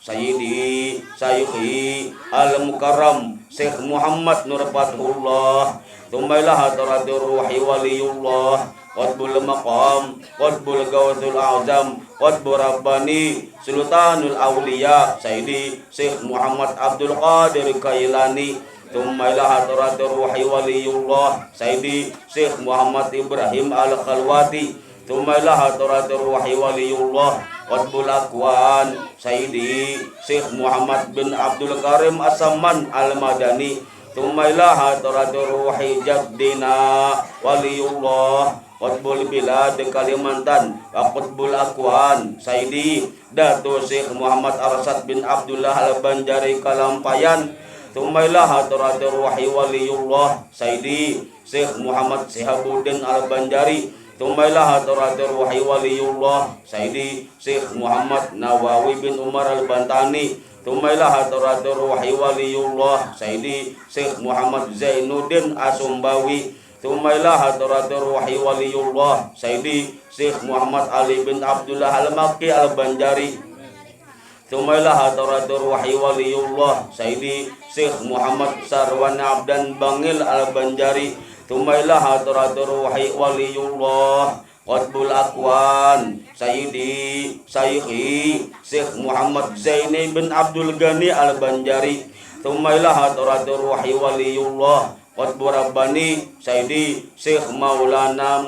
Sayyidi Sayyidi Al-Mukarram Syekh Muhammad Nur Fathullah. Tumailah hadratir ruhi waliyullah Qutbul Maqam Qutbul Gawthul A'zam Qutbul Rabbani Sultanul Awliya Sayyidi Syekh Muhammad Abdul Qadir Kailani. Tumailah hadratir ruhi waliyullah Sayyidi Syekh Muhammad Ibrahim Al-Khalwati. Tumailah hadratir ruhi waliyullah Qutbul Aqwan Sayyidi Syekh Muhammad bin Abdul Karim As-Samman Al-Madani. Tumailah hadratir ruhi jaddina waliyullah Qutbul Bilad Kalimantan wa Qutbul Aqwan Sayyidi Dato Syekh Muhammad Arsad bin Abdullah Al-Banjari Kalampayan. Tumailah hadratir ruhi waliyullah Sayyidi Syekh Muhammad Sihabuddin Al-Banjari. Tumailah hadratir ruhi waliyullah Sayyidi Syekh Muhammad Nawawi bin Umar Al-Bantani. Tumailah hadratir ruhi waliyullah Sayyidi Syekh Muhammad Zainuddin Asumbawi. Tumailah hadratir ruhi waliyullah Sayyidi Syekh Muhammad Ali bin Abdullah Al-Makki Al-Banjari. Tumailah hadratir ruhi waliyullah Sayyidi Syekh Muhammad Sarwan Abdan Bangil Al-Banjari. Tumailah hadratir ruhi waliyullah Qutbul Aqwan Sayyidi Sayyidi Syekh Muhammad Zaini bin Abdul Ghani Al-Banjari. Tumailah hadratir ruhi waliyullah Qutbul Rabbani Sayyidi Syekh Maulana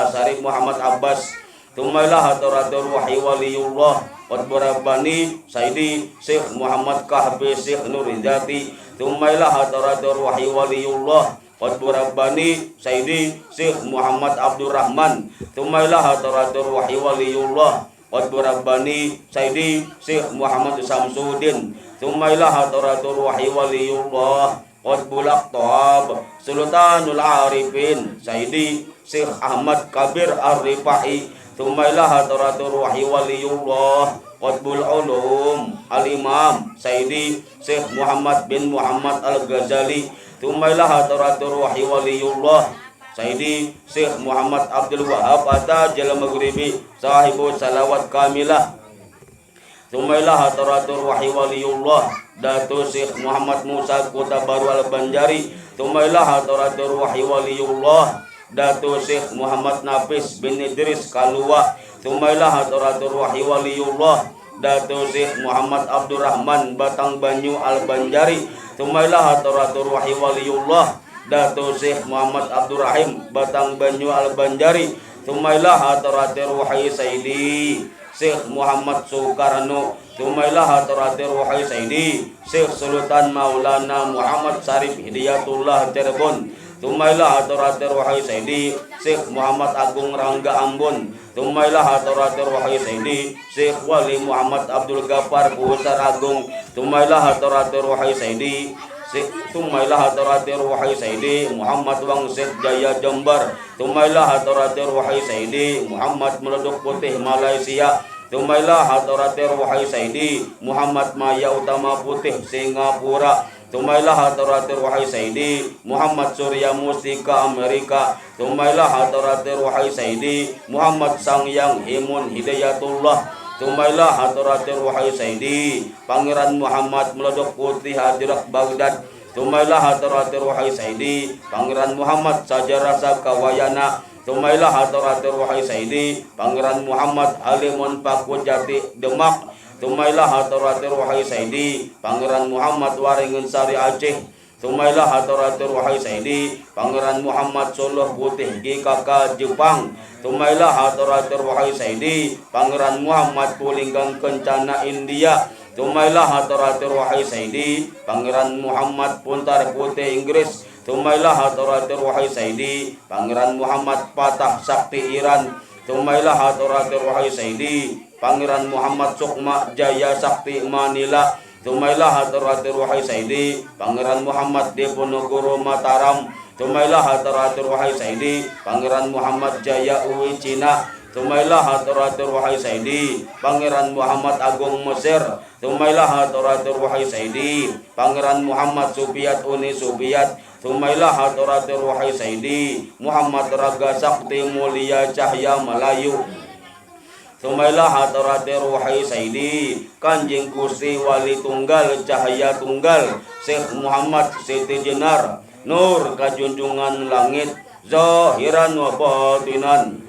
Syarif Muhammad Abbas. Tumailah hadratir ruhi waliyullah Qutbul Rabbani Sayyidi Syekh Muhammad Kahfi Syekh Nurizati. Tumailah hadratir ruhi waliyullah Qutbul Rabbani Sayyidi Syekh Muhammad Abdurrahman. Tumailah hadratir ruhi waliyullah Qutbul Rabbani Sayyidi Syekh Muhammad Samsuddin. Tumailah hadratir ruhi waliyullah Qutbul Aqtab Sultanul Arifin Sayyidi Syekh Ahmad Kabir Ar-Rifai. Tumailah hadratir ruhi waliyullah Qutbul Ulum Al-Imam Sayyidi Syekh Muhammad bin Muhammad Al-Ghazali. Tumailah hadratir ruhi waliyullah Sayyidi Syekh Muhammad Abdul Wahab At-Tajil Maghribi Sahibu Salawat Kamilah. Tumailah hadratir ruhi waliyullah Dato Syekh Muhammad Musa Kota Baru Al-Banjari. Tumailah hadratir ruhi waliyullah Dato Syekh Muhammad Nafis bin Idris Kalua. Tumailah hadratir ruhi waliyullah Dato Syekh Muhammad Abdurrahman Batang Banyu Al-Banjari. Tumailah hadratir ruhi waliyullah Dato Syekh Muhammad Abdurrahim Batang Banyu Al-Banjari. Tumailah hadratir ruhi Sayyidi Syekh Muhammad Soekarno. Tumailah hadratir ruhi Sayyidi Syekh Sultan Maulana Muhammad Syarif Hidayatullah Cirebon. Tumailah hadratir ruhi Sayyidi Syekh Muhammad Agung Rangga Ambon. Tumailah hadratir ruhi Sayyidi Syekh Wali Muhammad Abdul Ghaffar Pusar Agung. Tumailah hadratir ruhi Sayyidi Tumailah hadratir ruhi Sayyidi Muhammad Wangsit Jaya Jember. Tumailah hadratir ruhi Sayyidi Muhammad Meleduk Putih Malaysia. Tumailah hadratir ruhi Sayyidi Muhammad Maya Utama Putih Singapura. Tumailah hadratir ruhi Sayyidi Muhammad Surya Mustika Amerika. Tumailah hadratir ruhi Sayyidi Muhammad Sangyang Himun Hidayatullah. Tumailah hadratir ruhi Sayyidi Pangeran Muhammad Meleduk Putih Hadirat Baghdad. Tumailah hadratir ruhi Sayyidi Pangeran Muhammad Sajarasa Kawayana. Tumailah hadratir ruhi Sayyidi Pangeran Muhammad Halimun Pakujati Demak. Tumailah hadratir ruhi Sayyidi Pangeran Muhammad Waringin Sari Aceh. Tumailah hadratir ruhi Sayyidi Pangeran Muhammad Suluh Putih GKK Jepang. Tumailah hadratir ruhi Sayyidi Pangeran Muhammad Pulinggang Kencana India. Tumailah hadratir ruhi Sayyidi Pangeran Muhammad Puntar Putih Inggris. Tumailah hadratir ruhi Sayyidi Pangeran Muhammad Patah Sakti Iran. Tumailah hadratir ruhi Sayyidi Pangeran Muhammad Sukma Jaya Sakti Manila. Tumailah hadratir ruhi Sayyidi Pangeran Muhammad Diponegoro Mataram. Tumailah hadratir ruhi Sayyidi Pangeran Muhammad Jaya Uwi Cina. Tumailah hadratir ruhi Sayyidi Pangeran Muhammad Agung Mesir. Tumailah hadratir ruhi Sayyidi Pangeran Muhammad Supiat Uni Supiat. Tumailah hadratir ruhi Sayyidi Muhammad Raga Sakti Mulia Cahya Melayu. Sumailah hadrati ruhi sayyidi Kanjeng Gusti Wali Tunggal Cahaya Tunggal Syekh Muhammad Siti Jenar Nur Kajunjungan Langit zahiran wa batinan.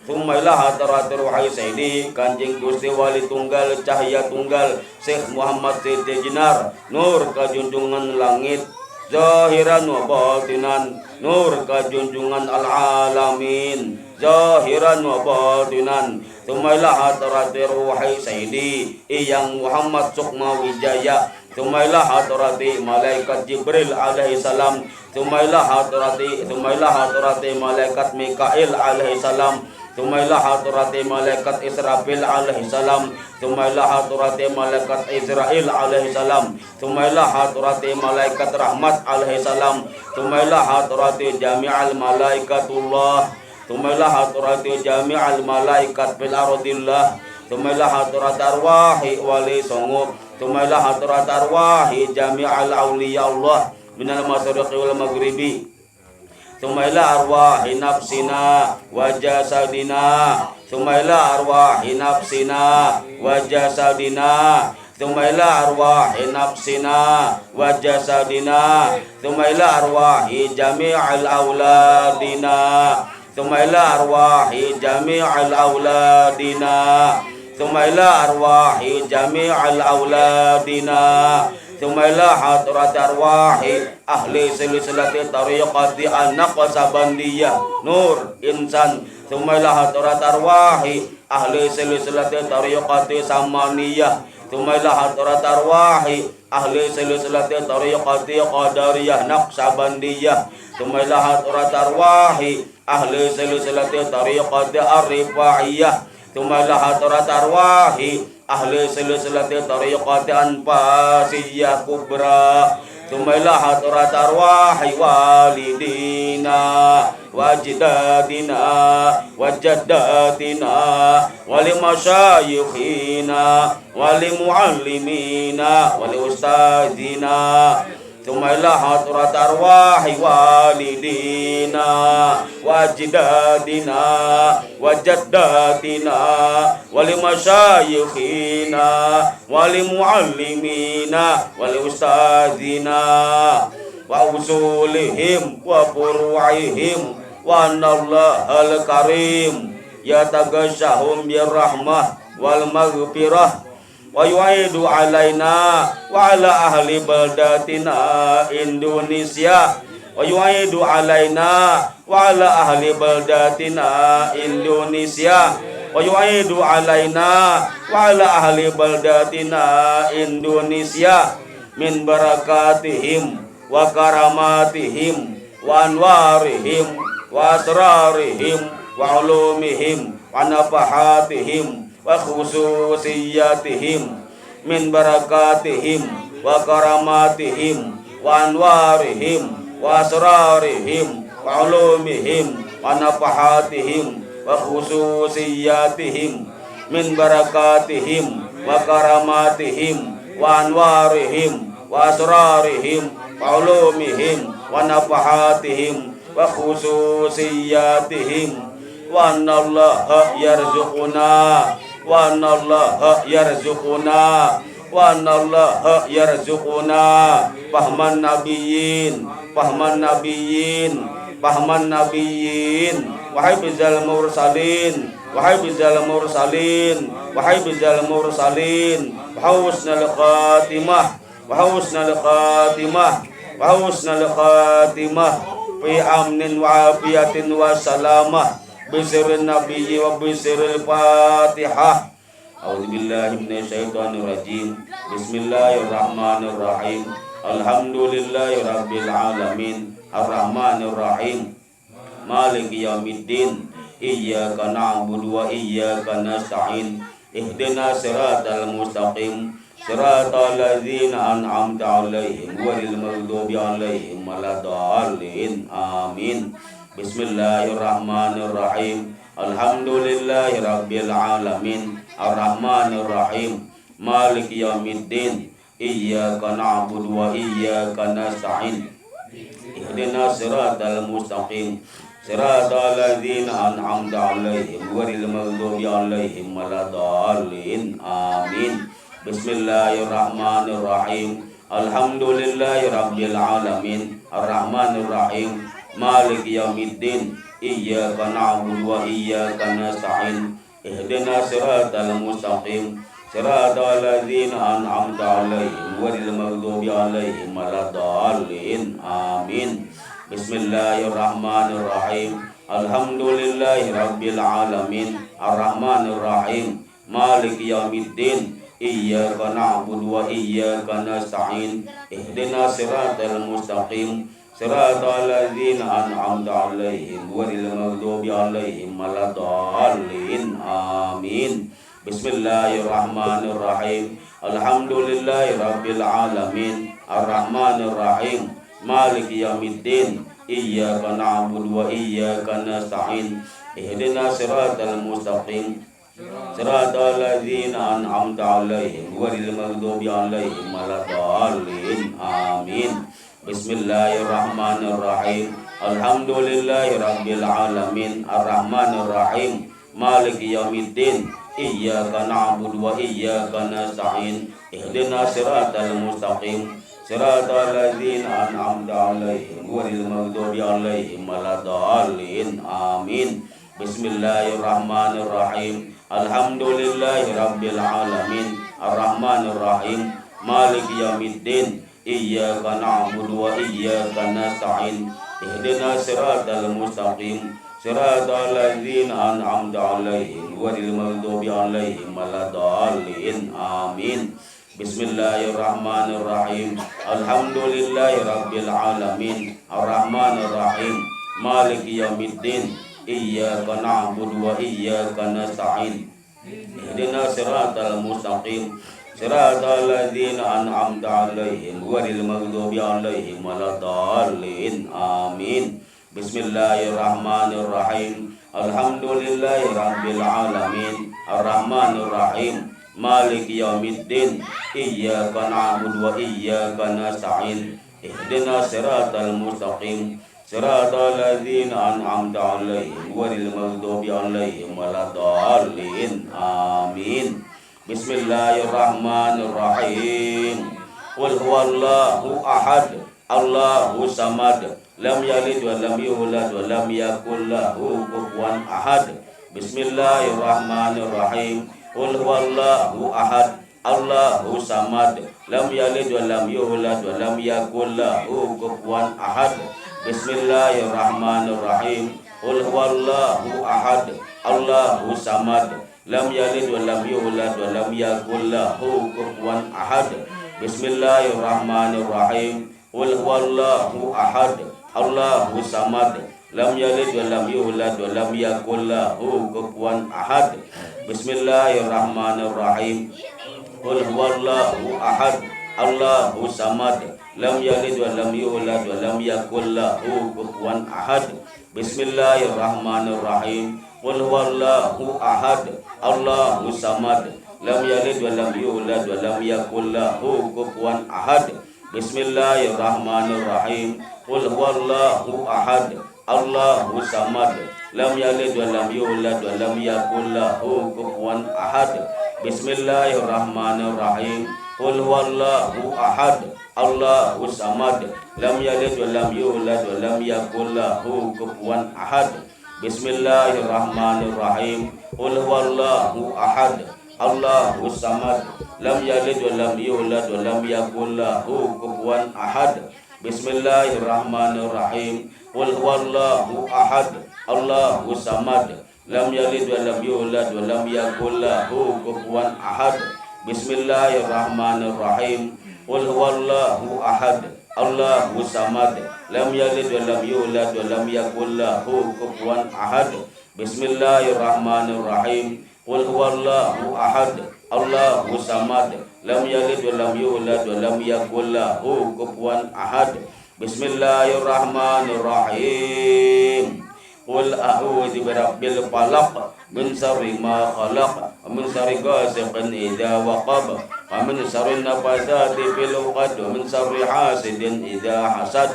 Sumailah hadrati ruhi sayyidi Kanjeng Gusti Wali Tunggal Cahaya Tunggal Syekh Muhammad Siti Jenar Nur Kajunjungan Langit zahiran wa batinan. Nur Kajunjungan Al-Alamin zahiran wa batinan. Sumailah hadrati ruhi sayyidi Iyang Muhammad Sukma Wijaya. Sumailah hadrati malaikat Jibril alaihi salam. Sumailah hadrati malaikat Mikail alaihi salam. Sumailah hadrati malaikat Israfil alaihi salam. Sumailah hadrati malaikat Israil alaihi salam. Sumailah hadrati malaikat Rahmat alaihi salam. Sumailah hadrati jami'al malaikatullah. Sumailah hadrati jami'al malaikat fil ardillah. Sumailah hadrati arwahi wali songo. Sumailah hadrati arwahi jami'al awliya Allah minal masyriqi wal maghribi. Sumailah arwahi nafsina wa jasadina. Sumailah arwahi nafsina wa jasadina. Sumailah arwahi nafsina wa jasadina. Sumailah arwahi jami'al auladina. Sumailah arwahi jami'al auladina. Sumailah arwahi jami'al auladina. Sumailah hadrat arwahi ahli silsilati tariqati an-naqsabandiyah Nur Insan. Sumailah hadrat arwahi ahli silsilati tariqati samaniyah. Sumailah hadrat arwahi ahli silsilati tariqati qadariyah naqsabandiyah. Sumailah hadrat arwahi ahli silsilati tariqati ar-rifaiyah. Sumailah hadrat arwahi ahli silsilati tariqati anfasiyah kubra. Sumailah hadrat arwahi walidina wajdadina wajaddatina wali masyayikhina wali muallimina wali ustazina. Sumailah hadrat arwahi walidina wajdadina wajaddatina wali masyayikhina wali muallimina wali ustazina wa usulihim wa furu'ihim wa annallahal karim yataghashahum birrahmah wal maghfirah wa yu'idu alaina wa ala ahli baldatina Indonesia wa yu'idu alaina wa ala ahli baldatina Indonesia wa yu'idu alaina wa ala ahli baldatina Indonesia min barakatihim wa karamatihim wa anwarihim wa asrarihim wa ulumihim wa nafahatihim wa khususiyatihim min barakatihim wa karamatihim wa anwarihim wa asrarihim wa ulumihim wa nafahatihim wa khususiyatihim min barakatihim wa karamatihim wa anwarihim wa asrarihim wa ulumihim wa nafahatihim wa khususiyatihim wa annallaha yarzuquna wa annallaha yarzuquna wa annallaha yarzuquna fahman nabiyyin fahman nabiyyin fahman nabiyyin wahai bizal mursalin wahai bizal mursalin wahai bizal mursalin wa husnul khatimah wa husnul khatimah wa husnul khatimah fi amnin wa afiyatin wa salamah bisiril nabiyyi wa bisiril fatihah. A'udzubillahi minasyaitonir rajim. Bismillahirrahmanirrahim. Alhamdulillahi rabbil alamin. Arrahmanir rahim. Maliki yaumiddin. Iyyaka na'budu wa iyyaka nasta'in. Ihdinas siratal mustaqim. Siratal ladzina an'amta 'alaihim ghairil maghdubi 'alaihim waladdallin. Amin. Bismillahirrahmanirrahim. Alhamdulillahi rabbil alamin. Ar-Rahmanir Rahim. Maliki yaumiddin. Iyyaka na'budu wa iyyaka nasta'in. Ihdinas siratal mustaqim. Siratal ladzina an'amta 'alaihim ghairil maghdubi 'alaihim waladdallin. Amin. Bismillahirrahmanirrahim. Alhamdulillahirabbil alamin. Arrahmanir rahim. Maliki yaumiddin. Iyyaka na'budu wa iyyaka nasta'in. Ihdinas siratal mustaqim. Siratal ladzina an'amta 'alaihim ghairil maghdubi 'alaihim waladdallin. Amin. Bismillahirrahmanirrahim. Alhamdulillahirabbil alamin. Arrahmanir rahim. Maliki yaumiddin. Iyyaka na'budu wa iyyaka nasta'in. Ihdinas siratal mustaqim. Siratal ladzina an'amta 'alaihim ghairil maghdubi 'alaihim waladdallin. Amin. Bismillahirrahmanirrahim. Alhamdulillahirabbil alamin. Arrahmanir rahim. Maliki yaumiddin. Iyyaka na'budu wa iyyaka nasta'in. Ihdinas siratal mustaqim. Siratal ladzina an'amta 'alaihim ghairil maghdubi 'alaihim waladdallin. Amin. Bismillahirrahmanirrahim. Alhamdulillahirabbil alamin. Arrahmanir rahim. Maliki yaumiddin. Iyyaka na'budu wa iyyaka nasta'in. Ihdinas siratal mustaqim. Siratal ladzina an'amta 'alaihim ghairil maghdubi 'alaihim waladdallin. Amin. Bismillahirrahmanirrahim. Alhamdulillahirabbil alamin. Arrahmanir rahim. Maliki yaumiddin. Iyyaka na'budu wa iyyaka nasta'in. Ihdinas siratal mustaqim. Siratal ladzina an'amta 'alaihim ghairil maghdubi 'alaihim waladdallin. Amin. Bismillahirrahmanirrahim. Alhamdulillahirabbil alamin. Arrahmanir rahim. Maliki yaumiddin. Iyyaka na'budu wa iyyaka nasta'in. Ihdinas siratal mustaqim. Siratal ladzina an'amta 'alaihim ghairil maghdubi 'alaihim waladdallin. Amin. Bismillahirrahmanirrahim. Alhamdulillahirabbil alamin. Arrahmanir rahim. Maliki yaumiddin. Iyyaka na'budu wa iyyaka nasta'in. Ihdinas siratal mustaqim. Siratal ladzina an'amta 'alaihim ghairil maghdubi 'alaihim waladdallin. Amin. Bismillahirrahmanirrahim. Qul huwallahu ahad. Allahu samad. Lam yalid wa lam yulad wa lam yakul lahu kufuwan ahad. Bismillahirrahmanirrahim. Qul huwallahu ahad. Allahu samad. Lam yalid wa lam yulad wa lam yakul lahu kufuwan ahad. Bismillahirrahmanirrahim. Qul huwallahu ahad. Allahu samad. Lam yalid wa lam yulad wa lam yakul lahu kufuwan ahad. Bismillahirrahmanirrahim. Qul huwallahu ahad. Allahu samad. Lam yalid wa lam yulad wa lam yakul lahu kufuwan ahad. Bismillahirrahmanirrahim. Qul huwallahu ahad. Allahu samad. Lam yalid wa lam yulad wa lam yakul lahu kufuwan ahad. Bismillahirrahmanirrahim. Qul huwallahu ahad. Allahu samad. Lam yalid wa lam yulad wa lam yakul lahu kufuwan ahad. Bismillahirrahmanirrahim. Qul huwallahu ahad. Allahu samad. Lam yalid wa lam yulad wa lam yakul lahu kufuwan ahad. Bismillahirrahmanirrahim. Qul huwallahu ahad. Allahu samad. Lam yalid wa lam yulad wa lam yakul lahu kufuwan ahad. Bismillahirrahmanirrahim. Qul huwallahu ahad. Allahu samad. Lam yalid wa lam yulad wa lam yakul lahu kufuwan ahad. Bismillahirrahmanirrahim. Qul huwallahu ahad. Allahu samad. Lam yalid wa lam yulad wa lam yakul lahu kufuwan ahad. Bismillahirrahmanirrahim. Qul huwallahu ahad. Allahu samad. Lam yalid wa lam yulad wa lam yakul lahu kufuwan ahad. Bismillahirrahmanirrahim. Qul huwallahu ahad. Allahu samad. Lam yalid wa lam yulad wa lam yakul lahu kufuwan ahad. Bismillahirrahmanirrahim. Qul a'udzu birabbil falaq min syarri ma khalaq wa min syarri ghasiqin idza waqab wa min syarri nafatsati fil 'uqad wa min syarri hasidin idza hasad.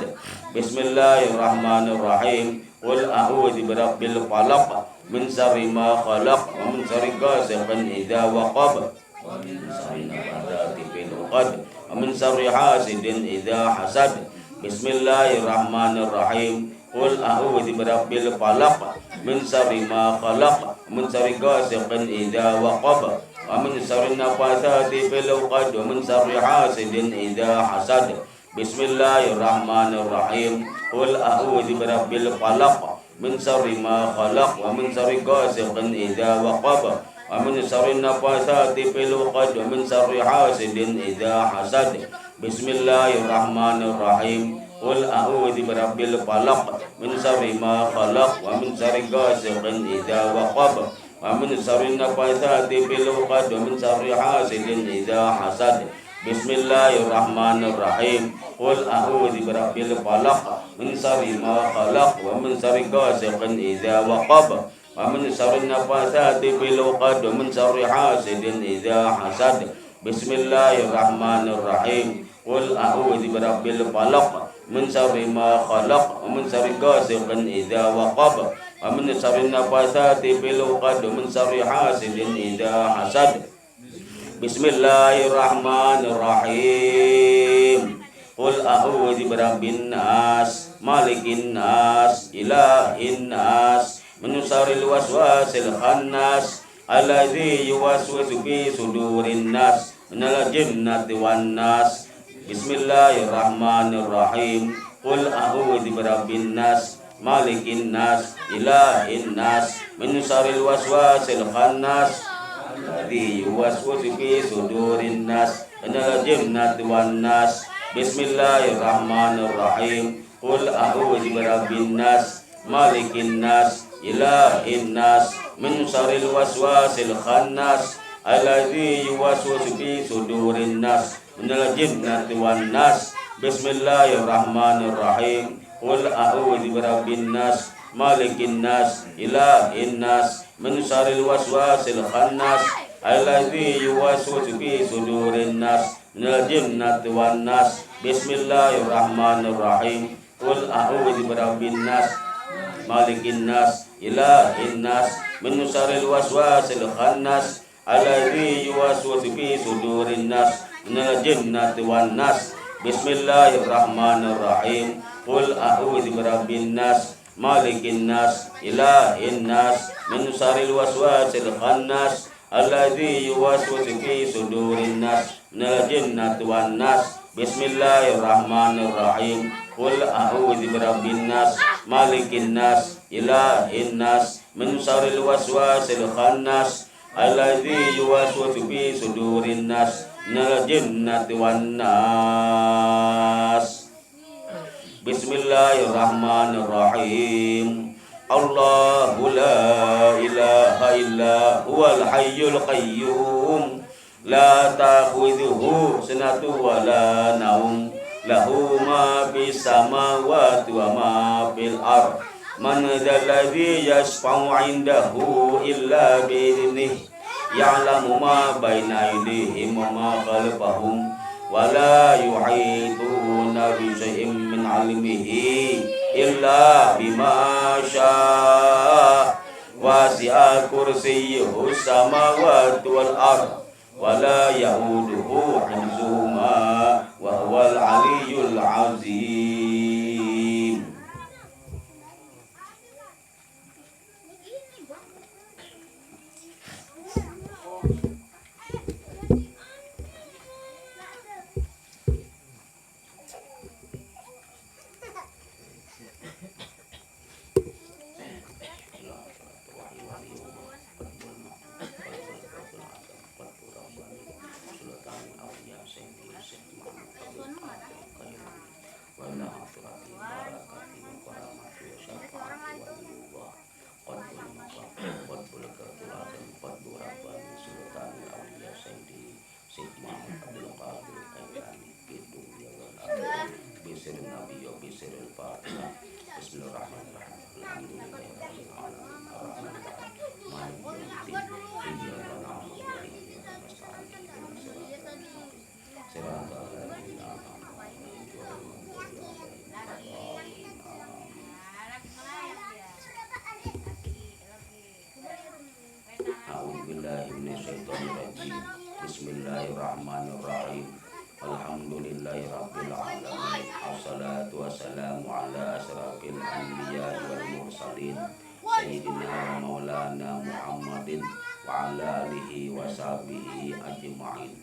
Bismillahirrahmanirrahim. Qul a'udzu birabbil falaq min syarri ma khalaq wa min syarri ghasiqin idza waqab wa min syarri nafathati fil 'uqad wa min syarri hasidin idza hasad. Bismillahirrahmanirrahim. Qul a'udzu birabbil falaq min syarri ma khalaq wa min syarri ghasiqin idza waqab wa min syarri nafathati fil 'uqad wa min syarri hasidin idza hasad. Bismillahirrahmanirrahim. Qul a'udzu birabbil falaq min syarri ma khalaq wa min syarri ghasiqin idza waqab wa min syarri nafathati fil 'uqad wa min syarri hasidin idza hasad. Bismillahirrahmanirrahim. Qul a'udzu birabbil falaq min syarri ma khalaq wa min syarri ghasiqin idza waqab wa min syarri nafathati fil 'uqad wa min syarri hasidin idza hasad. Bismillahirrahmanirrahim. Qul a'udzu birabbil falaq min syarri ma khalaq wa min syarri ghasiqin idza waqab wa min syarri nafathati fil 'uqad wa min syarri hasidin idza hasad. Bismillahirrahmanirrahim. Qul a'udzu birabbil falaq min syarri ma khalaq wa min syarri ghasiqin idza waqab wa min syarri nafathati fil 'uqad wa min syarri hasidin idza hasad. Bismillahirrahmanirrahim. Qul a'udzu birabbin nas, malikin nas, ilahin nas, min syarril waswasil khannas, alladzi yuwaswisu fi sudurin nas, minal jinnati wan nas. Bismillahirrahmanirrahim. Qul a'udzu birabbin nas, malikin nas, ilahin nas, min syarril waswasil khannas, alladzi yuwaswisu fi sudurin nas, minal jinnati wan nas. Bismillahirrahmanirrahim. Qul a'udzu birabbin nas, malikin nas, ilahin nas, min syarril waswasil khannas, alladzi yuwaswisu fi sudurin nas, minal jinnati wan nas. Bismillahirrahmanirrahim. Qul a'udzu birabbin nas, malikin nas, ilahin nas, min syarril waswasil khannas, alladzi yuwaswisu fi sudurin nas, minal jinnati wan nas. Bismillahirrahmanirrahim. Qul a'udzu birabbin nas, malikin nas, ilahin nas, min syarril waswasil khannas, alladzi yuwaswisu fi sudurin nas, minal jinnati wan nas. Bismillahirrahmanirrahim. Qul a'udzu birabbin nas, malikin nas, ilahin nas, min syarril waswasil khannas, alladzi yuwaswisu fi sudurin nas, minal jinnati wan nas. Bismillahirrahmanirrahim. Qul a'udzu birabbin nas, malikin nas, ilahin nas, min syarril waswasil khannas, alladzi yuwaswisu fi sudurin nas, minal jinnati wan nas. Bismillahirrahmanirrahim. Allahu la ilaha illa huwal hayyul qayyum, la ta'khudhuhu sinatun wa la naum, lahu ma fis samawati wa ma fil ard. Man dzalladzi yashfa'u 'indahu illa bi'idhnihi, ya'lamu ma baina aydihim wa ma khalfahum, wa la yuhituna bi syai'in min 'ilmihi illa bima syaa. Wasi'a kursiyyuhu samawati wal ard, wa la ya'uduhu hifdzuhuma wa huwal 'aliyyul 'azim. Bismillahirrahmanirrahim. Alhamdulillahirabbil alamin. Assalatu wassalamu ala asrafil anbiya wal mursalin sayyidina maulana Muhammadin wa ala alihi wa sahbihi ajma'in.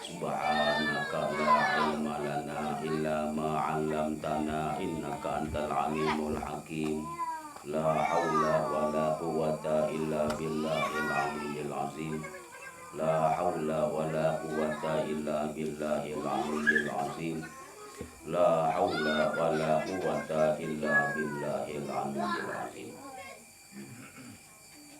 Subhanaka la ilma lana illa ma 'allamtana innaka antal alimul hakim. La haula wa la quwwata illa billahil aliyyil azim. La haula wa la quwwata illa billahil aliyyil azim. La haula wa la quwwata illa billahil aliyyil azim.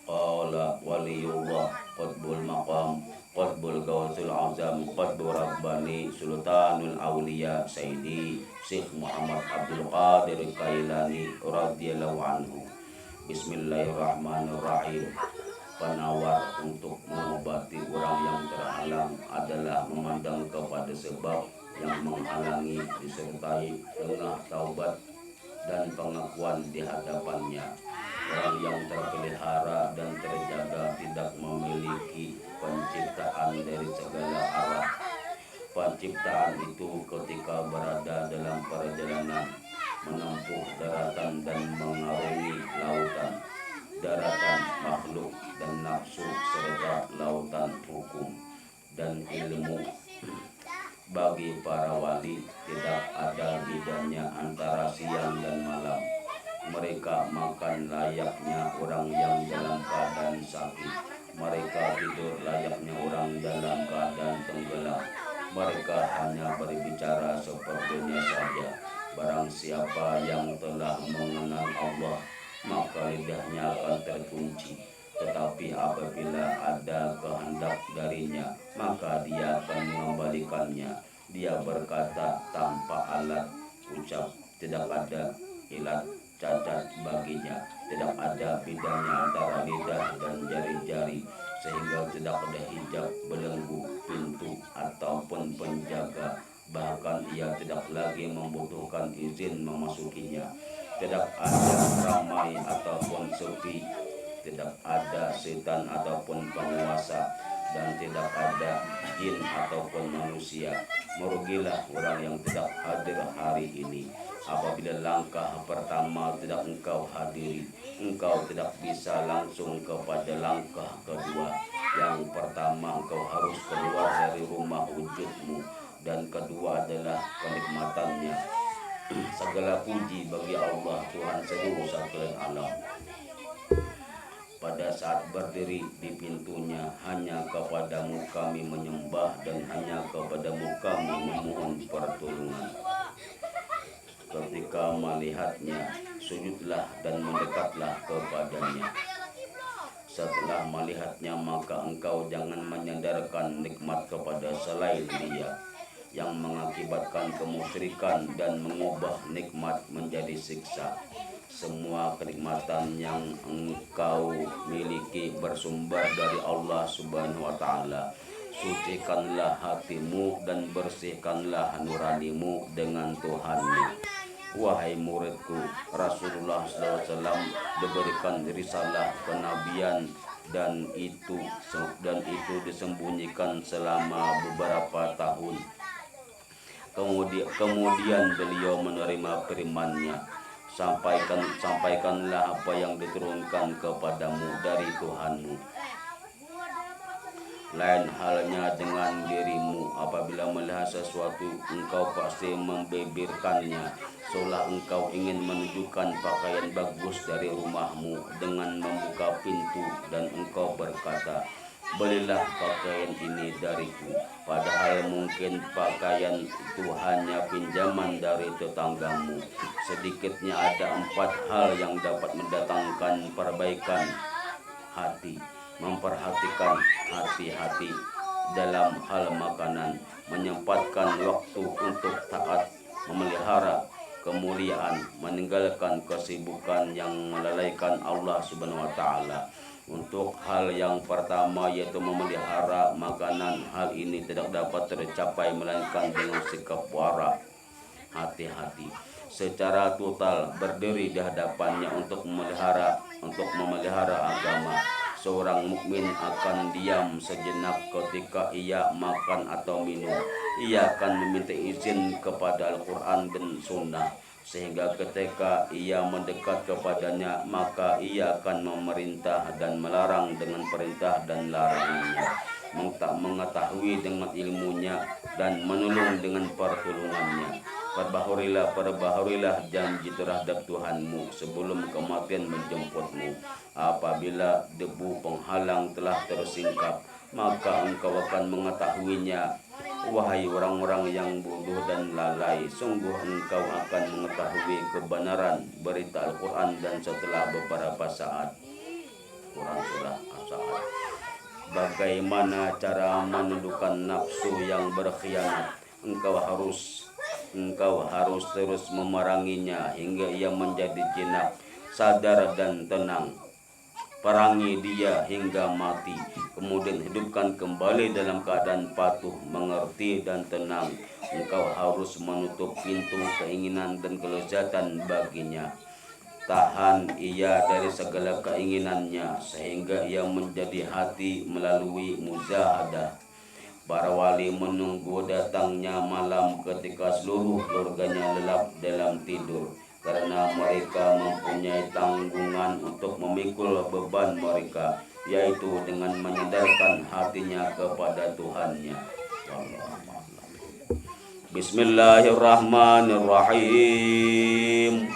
Qala waliyullah qutbul maqam qutbul gawsul azam qutbur rabbani sultanul awliya sayyidi Syekh Muhammad Abdul Qadir Kailani radhiyallahu anhu. Bismillahirrahmanirrahim. Penawar untuk mengobati orang yang terhalang adalah memandang kepada sebab yang menghalangi disertai dengan taubat dan pengakuan di hadapannya. Orang yang terpelihara dan terjaga tidak memiliki penciptaan dari segala arah. Penciptaan itu ketika berada dalam perjalanan menempuh daratan dan mengarungi lautan, daratan makhluk dan nafsu serta lautan hukum dan ilmu. Bagi para wali tidak ada bedanya antara siang dan malam. Mereka makan layaknya orang yang dalam keadaan sakit. Mereka tidur layaknya orang dalam keadaan tenggelam. Mereka hanya berbicara sepertinya saja. Barang siapa yang telah mengenal Allah, maka lidahnya akan terkunci. Tetapi apabila ada kehendak darinya, maka dia akan mengembalikannya. Dia berkata tanpa alat ucap, tidak ada ilat cacat baginya, tidak ada bedanya antara lidah dan jari-jari, sehingga tidak ada hijab, belenggu, pintu ataupun penjaga. Bahkan ia tidak lagi membutuhkan izin memasukinya. Tidak ada ramai ataupun sepi, tidak ada setan ataupun penguasa, dan tidak ada jin ataupun manusia. Merugilah orang yang tidak hadir hari ini. Apabila langkah pertama tidak engkau hadiri, engkau tidak bisa langsung kepada langkah kedua. Yang pertama, engkau harus keluar dari rumah wujudmu, dan kedua adalah kenikmatannya. Segala puji bagi Allah, Tuhan seluruh sekalian alam. Pada saat berdiri di pintunya, hanya kepadamu kami menyembah dan hanya kepadamu kami memohon pertolongan. Ketika melihatnya, sujudlah dan mendekatlah kepadanya. Setelah melihatnya, maka engkau jangan menyandarkan nikmat kepada selain dia, yang mengakibatkan kemusyrikan dan mengubah nikmat menjadi siksa. Semua kenikmatan yang engkau miliki bersumber dari Allah Subhanahu wa Ta'ala. Sucikanlah hatimu dan bersihkanlah nuranimu dengan Tuhanmu. Wahai muridku, Rasulullah SAW diberikan risalah kenabian dan itu disembunyikan selama beberapa tahun. Kemudian beliau menerima firman-Nya, sampaikanlah apa yang diturunkan kepadamu dari Tuhanmu. Lain halnya dengan dirimu, apabila melihat sesuatu engkau pasti membeberkannya, seolah engkau ingin menunjukkan pakaian bagus dari rumahmu dengan membuka pintu, dan engkau berkata, belilah pakaian ini dariku, padahal mungkin pakaian itu hanya pinjaman dari tetanggamu. Sedikitnya ada 4 hal yang dapat mendatangkan perbaikan hati. Memperhatikan hati-hati dalam hal makanan, menyempatkan waktu untuk taat, memelihara kemuliaan, meninggalkan kesibukan yang melalaikan Allah Subhanahu wa Ta'ala. Untuk hal yang pertama, yaitu memelihara makanan, hal ini tidak dapat tercapai melainkan dengan sikap wara, hati-hati, secara total berdiri di hadapannya untuk memelihara agama. seorang mukmin akan diam sejenak ketika ia makan atau minum. Ia akan meminta izin kepada Al-Quran dan Sunnah, sehingga ketika ia mendekat kepadanya maka ia akan memerintah dan melarang dengan perintah dan larangannya, mengetahui dengan ilmunya dan menolong dengan pertolongannya. Perbaharailah janji terhadap Tuhanmu sebelum kematian menjemputmu. Apabila debu penghalang telah tersingkap, maka engkau akan mengetahuinya. Wahai orang-orang yang bodoh dan lalai, sungguh engkau akan mengetahui kebenaran berita Al-Quran dan setelah beberapa saat. Quran surah As-Saat. Bagaimana cara menundukkan nafsu yang berkhianat? Engkau harus terus memeranginya hingga ia menjadi jinak, sadar dan tenang. Perangi dia hingga mati, kemudian hidupkan kembali dalam keadaan patuh, mengerti dan tenang. Engkau harus menutup pintu keinginan dan kelezatan baginya. Tahan ia dari segala keinginannya sehingga ia menjadi hati melalui mujahadah. Para wali menunggu datangnya malam ketika seluruh keluarganya lelap dalam tidur, karena mereka mempunyai tanggungan untuk memikul beban mereka, yaitu dengan menyandarkan hatinya kepada Tuhannya. Bismillahirrahmanirrahim.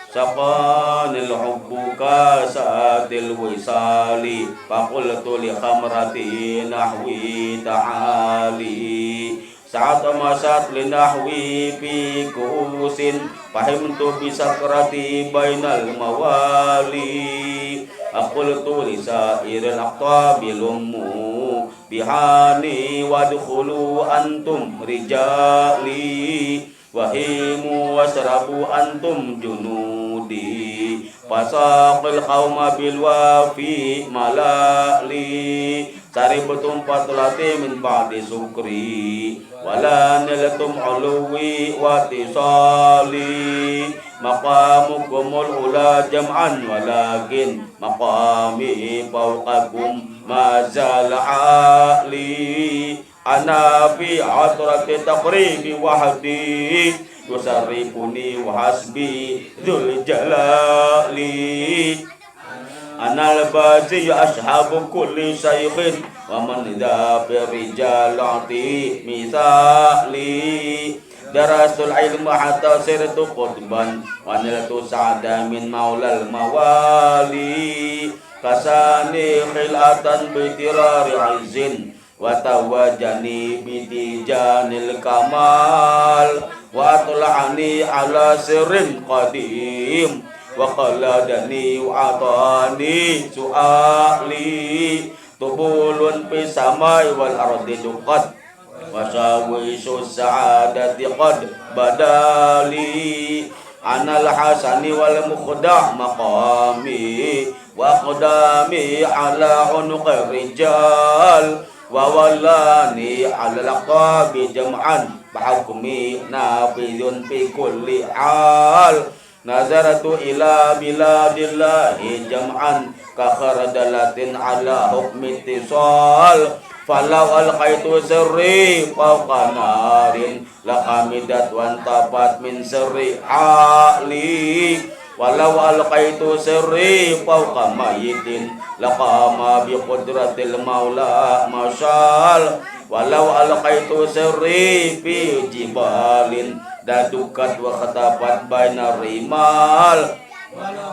Saqanil hubbu kasatil wisali, faqultu li khamrati nahwi ta'ali. Saat masat li nahwi fi kusin, fahimtu bisakrati bainal mawali. Aqultu li sairil aqtabi lummu bihani wadkhulu antum rijali, wahimu wasrabu antum junudi, fasaqil qawma bil wafi malali. Saribtum fatlati min ba'di sukri, wala niltum uluwi wa tisali. Maqamukumul ula jam'an walakin maqami fawqakum mazal ali. Ana fi atrati taqribi wahdi, yusarrifuni wa hasbi dzul jalali. Anal bazi ashabu kulli shaykhin, wa man idha fi rijalati misali. Darasul ilmu hatta sirtu qutban, wa niltu sa'ada min maulal mawali. Kasani khilatan bitirari izin, wa tawajani bitijanil kamal, wa tul'ani ala sirrin qadim, wa qaladani wa atani su'ali. Tubulun fi samai wal ardi duqat, wa sawisu sa'adati qad badali. Anal hasani wal mukhda' maqami, wa qadami ala unuqir rijal, wa wallani ala laqabi jam'an, bahukmi nafidun fi kulli hal. Nazaratu ila biladillahi jam'an, ka khardalatin ala hukmi tisal. Falau alqaitu sirri fawqa narin, laqamidat wantabat min sirri ali. Walau alqaitu sirri fawqa mayitin, laqama bi qudratil maula masyal. Walau alqaitu sirri fi jibalin, dadukat wa khatabat bainar rimal.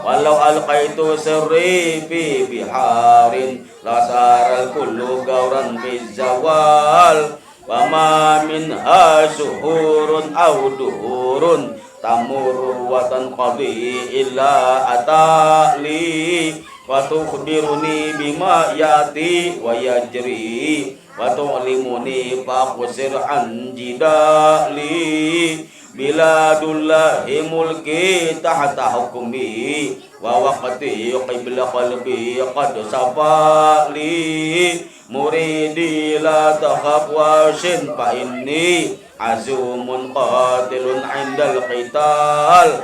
Walau alqaitu sirri fi biharin, lasaral kullu gauran fi zawal. Wa ma minha suhurun aw duhurun, tamurru wa tanqadi illa atali. Wa tukhbiruni bima yati wa yajri, wa tu'limuni faqsir an jidali. Biladullahi mulki tahta hukmi, wa waqti qibla qalbi qad safali. Muridi la takhaf washin fa inni azumun qatilun indal qital.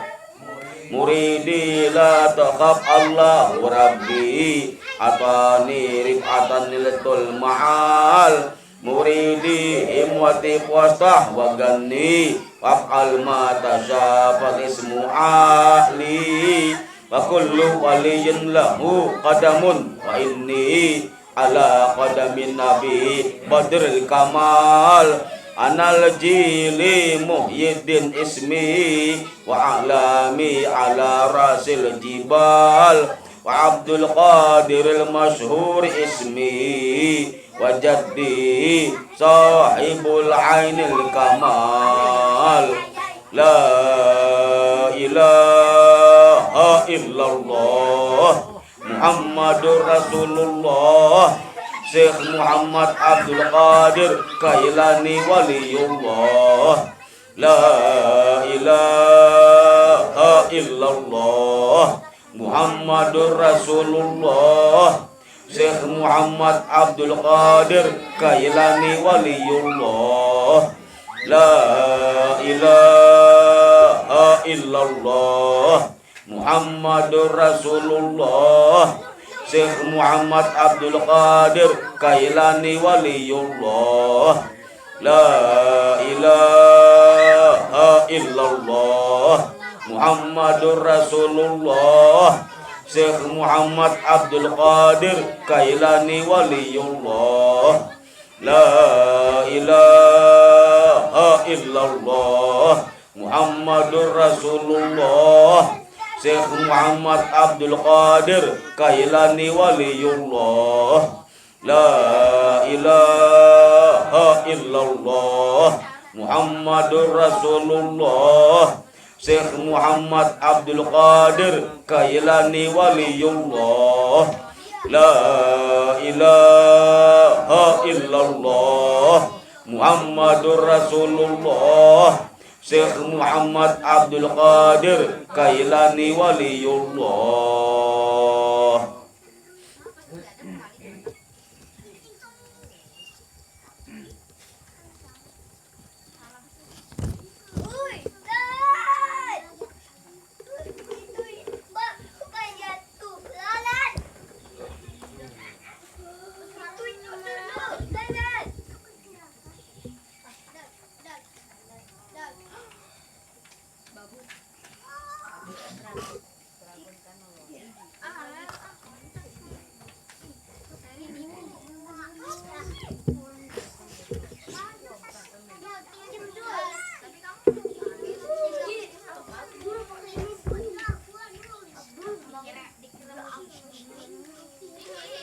Muridi la takhaf Allahu rabbi, atani rifatan nilatul ma'al muridi imwati puastah wagani waf'al ma tasha ismu ahli wa kullu waliyin lahu qadamun wa inni ala qadamin nabi badrul kamal anal jili muhyiddin ismi wa alami ala rasil jibal wa abdul qadiril masyhur ismi wa jaddi sahibul ainil kamal la ilaha illallah Muhammadur Rasulullah Syekh Muhammad Abdul Qadir Kailani Waliullah la ilaha illallah Muhammadur Rasulullah Syekh Muhammad Abdul Qadir Kailani Waliullah la ilaha illallah Muhammadur Rasulullah Syekh Muhammad Abdul Qadir Kailani Waliullah la ilaha illallah Muhammadur Rasulullah Syekh Muhammad Abdul Qadir Kailani Waliullah la ilaha illallah Muhammadur Rasulullah Syekh Muhammad Abdul Qadir Kailani Waliullah la ilaha illallah Muhammadur Rasulullah Syekh Muhammad Abdul Qadir Kailani Waliullah la ilaha illallah Muhammadur Rasulullah Syekh Muhammad Abdul Qadir Kailani Waliullah.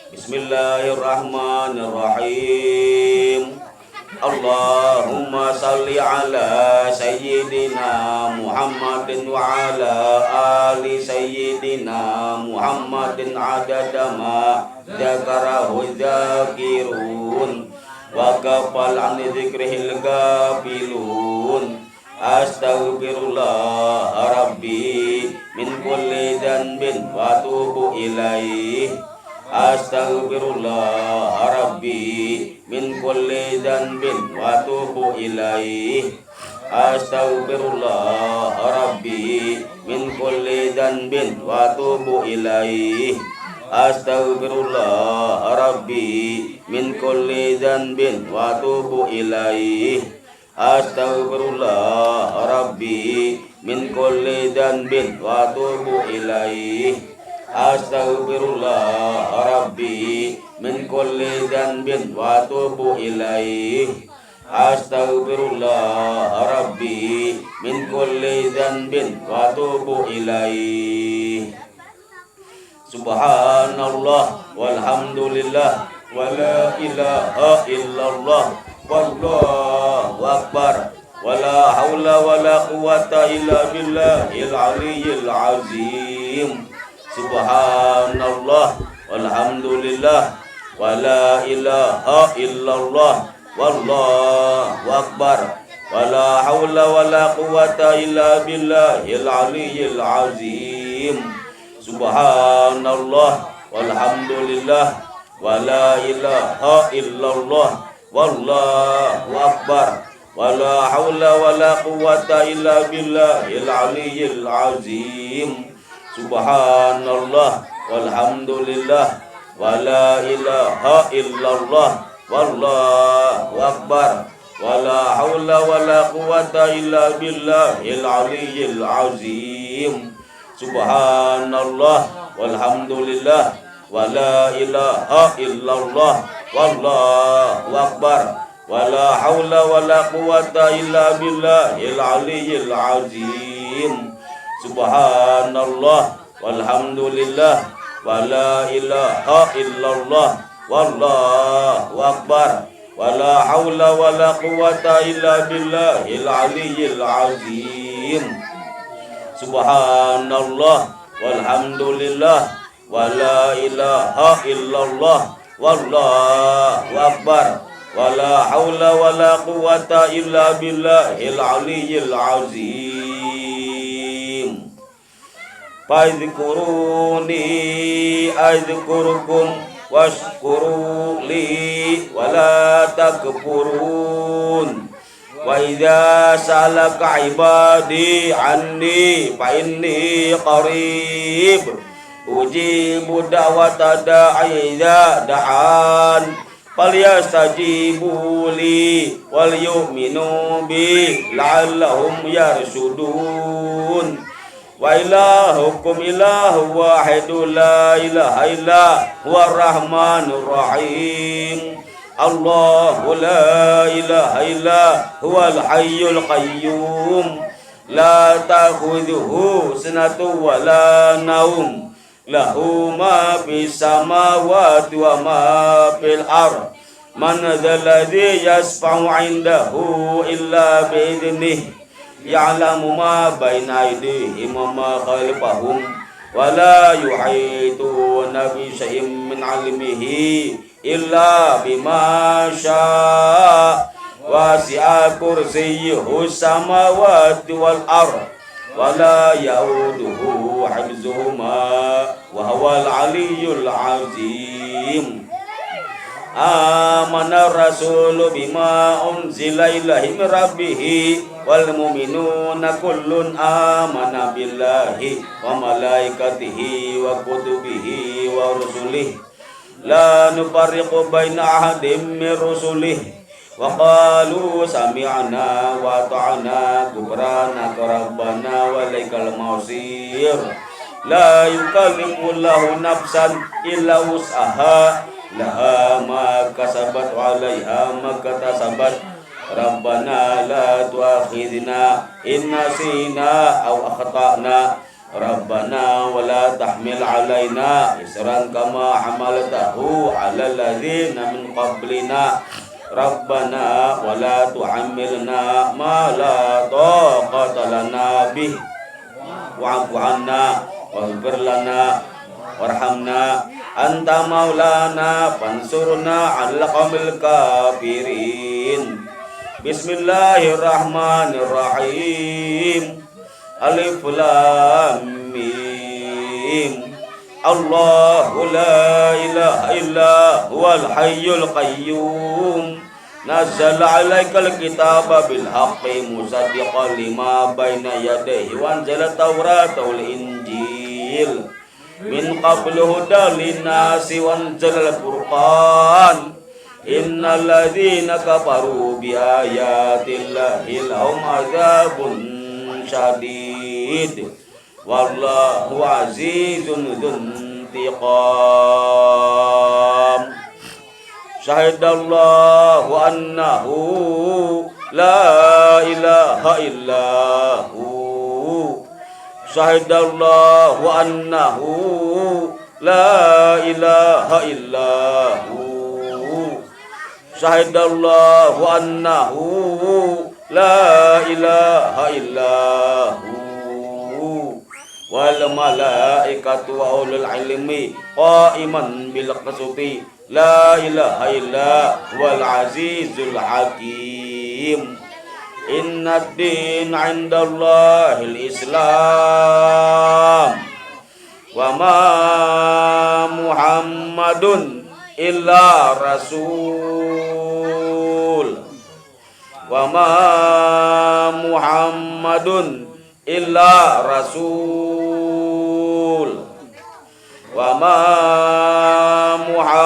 Bismillahirrahmanirrahim. Allahumma salli ala sayyidina Muhammadin wa ala ali sayyidina Muhammadin adada ma dzakarahu dzakirun wa ghafal an dzikrihil ghafilun. Astaghfirullah rabbi min kulli dhanbin wa atubu ilaih. Astaghfirullah rabbi min kulli dhanbin wa atubu ilaih. Astaghfirullah rabbi min kulli dhanbin wa atubu ilaih. Astaghfirullah rabbi min kulli dhanbin wa atubu ilaih. Astaghfirullah rabbi min kulli dhanbin wa atubu ilaih. Astaghfirullah rabbi min kulli dhanbin wa atubu ilaih. Astaghfirullah rabbi min kulli dhanbin wa atubu ilaih. Subhanallah walhamdulillah wa la ilaha illallah wallahu akbar wa la haula wa la quwwata illa billahil aliyyil azim. Subhanallah walhamdulillah wa la ilaha illallah wallahu akbar wa la haula wa la quwwata illa billahil aliyyil azim. Subhanallah walhamdulillah wa la ilaha illallah wallahu akbar wa la haula wa la quwwata illa billahil aliyyil azim. Subhanallah walhamdulillah wa la ilaha illallah wallahu akbar wa la haula wa la quwata illa billahil aliyyil azim. Subhanallah walhamdulillah wa la ilaha illallah wallahu akbar wa la haula wa la quwata illa billahil aliyyil azim. Subhanallah walhamdulillah wa la ilaha illallah wallahu akbar wa la haula wa la quwata illa billahil aliyyil azim. Subhanallah walhamdulillah wa la ilaha illallah wallahu akbar wa la haula wa la quwata illa billahil aliyyil azim. Fadhkuruni azkurukum washkuru li wa la takfurun. Wa idza salaka ibadi anni fa inni qarib ujibu da'wata da'i idza da'an falyastajibu li wal yu'minu bi la'allahum yarshudun. Wa ilahukum ilahu wahidun la ilaha illa huwa rahmanur rahim. Allahu la ilaha illa huwal hayyul qayyum la ta'khudhuhu sinatun wa la naum lahu ma fis samawati wa ma fil ard man dzal ladzi yashfa'u 'indahu illa bi idnihi ya'lamu ma baina aydihim wa ma khalfahum wa la yuhituna bi syai'in min 'ilmihi illa bima syaa wasi'a kursiyyuhu samawati wal ard wa la yauduhu hifzuhuma wa huwal aliyyul azim. Amana rasulu bima unzila ilaihi min rabbih wal mu'minuna kullun amana billahi wa malaikatihi wa kutubihi wa rusulihi la nufarriqu baina ahadin min rusulihi wa qalu sami'na wa ata'na ghufranaka rabbana wa ilaikal masir. La yukallifullahu nafsan illa wus'aha laha ma kasabat wa 'alaiha ma katasabat. Rabbana la tu'akhidhna in nasina aw akhtana. Rabbana wa la tahmil 'alaina isran kama hamaltahu 'alal ladzina min qablina. Rabbana wa la tu'ammilna ma la taqata lana bih wa'fu 'anna waghfir lana warhamna anta maulana fansurna 'alal qaumil kafirin. Bismillahirrahmanirrahim. Alif lam mim. Allahu la ilaha illa huwal hayyul qayyum. Nazzala 'alaikal kitaba bil haqqi musaddiqan lima baina yadayhi wa anzala tawrata wal injil min qablu hudan linnasi wa anzala al-furqan. Innal ladzina kafaru bi ayatillahi lahum adzabun syadid wallahu azizun dzuntiqam. Syahidallahu annahu la ilaha illahu. Syahidallahu annahu la ilaha illahu. Syahidallahu annahu la ilaha illahu wal malaikatu wa ulul ilmi qa'iman bil qisti la ilaha illa wal azizul hakim. Inna ad-din 'indallahil islam wa ma muhammadun illa rasul wa ma muhammadun illa rasul wa ma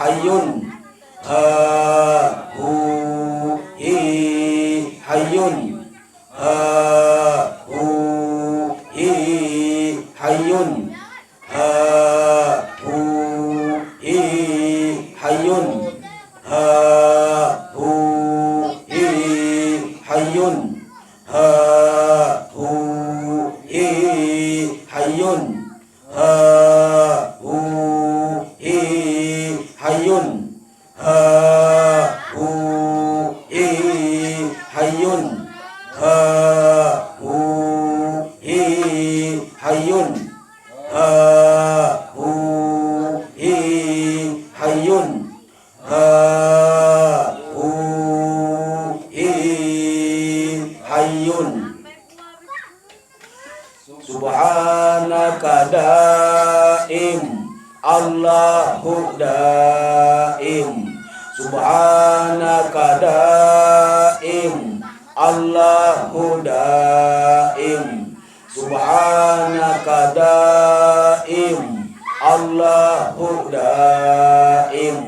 hayyun ha hu hi hayyun ha hu hi hayyun ha hu hi hayyun ha hu hi hayyun ha hu hi hayyun ha hu hi hayyun ha hu hi hayyun ha hu hi hayyun ha hu hi hayyun ha hu hi hayyun subhanaka daim Allahu daim subhanaka daim Allahu daim subhanaka daim Allahu daim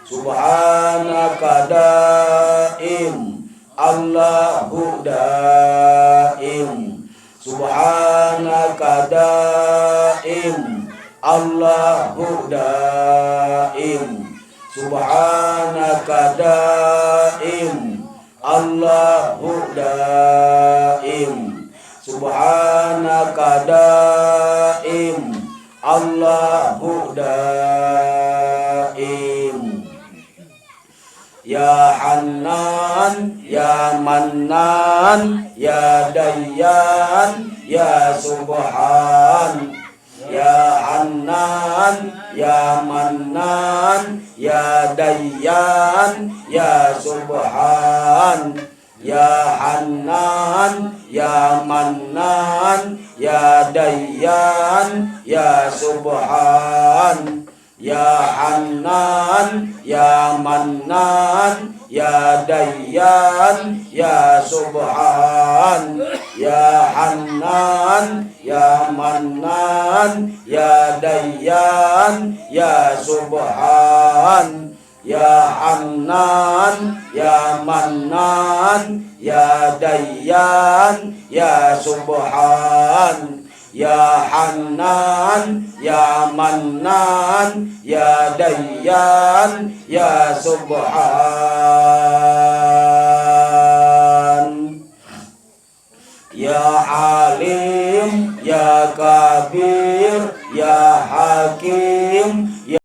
subhanaka daim Allahu daim subhanaka daim Allahu daim subhanaka daim Allahu daim subhanaka daim Allahu daim ya Hannan ya Mannan ya Dayyan ya Subhan ya Hannan ya Mannan ya Dayyan ya Subhan ya Hannan ya Mannan ya Dayyan ya Subhan ya Hannan ya Mannan ya Dayyan ya Subhan ya Hannan ya Mannan ya Dayyan ya Subhan ya Hannan ya Mannan ya Dayyan ya Subhan ya Hannan ya Mannan ya Dayyan ya Subhan ya Alim ya Kabir ya Hakim ya